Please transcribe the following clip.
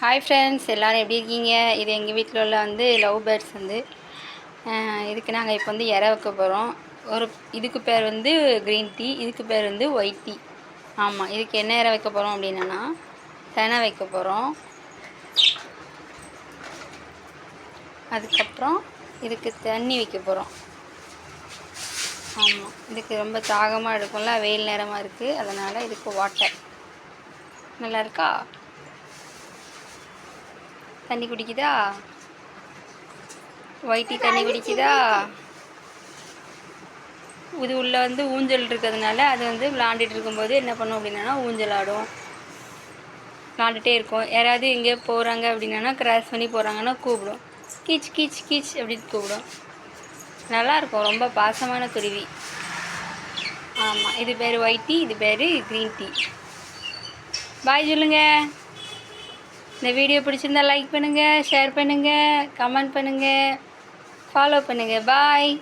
Hi friends, எல்லோரும் எப்படி இருக்கீங்க? இது எங்கள் வீட்டில் உள்ள லவ் பேர்ட்ஸ் இதுக்கு நாங்கள் இப்போ இற வைக்க போகிறோம். இதுக்கு பேர் க்ரீன் டீ, இதுக்கு பேர் ஒயிட் டீ. ஆமாம், இதுக்கு என்ன இற வைக்க போகிறோம் அப்படின்னா தெனை வைக்க போகிறோம். அதுக்கப்புறம் இதுக்கு தண்ணி வைக்க போகிறோம். ஆமாம், இதுக்கு ரொம்ப தாகமாக இருக்கும்ல, வெயில் நேரமாக இருக்குது, அதனால் இதுக்கு வாட்டர். நல்லா இருக்கா? தண்ணி குடிக்குதா? ஒயிட்டி தண்ணி குடிக்குதா? இது உள்ள ஊஞ்சல் இருக்கிறதுனால அது விளாண்டுட்டு இருக்கும்போது என்ன பண்ணும் அப்படின்னா ஊஞ்சல் ஆடும், விளாண்டுட்டே இருக்கும். யாராவது எங்கேயோ போகிறாங்க அப்படின்னா கிராஸ் பண்ணி போகிறாங்கன்னா கூப்பிடும், கீச் கீச் கீச் அப்படின்னு கூப்பிடும். நல்லாயிருக்கும், ரொம்ப பாசமான குருவி. ஆமாம், இது பேர் ஒயிட் டீ, இது பேர் க்ரீன் டீ. பாய் சொல்லுங்கள். இந்த வீடியோ பிடிச்சிருந்தா லைக் பண்ணுங்கள், ஷேர் பண்ணுங்கள், கமெண்ட் பண்ணுங்கள், ஃபாலோ பண்ணுங்கள். பாய்.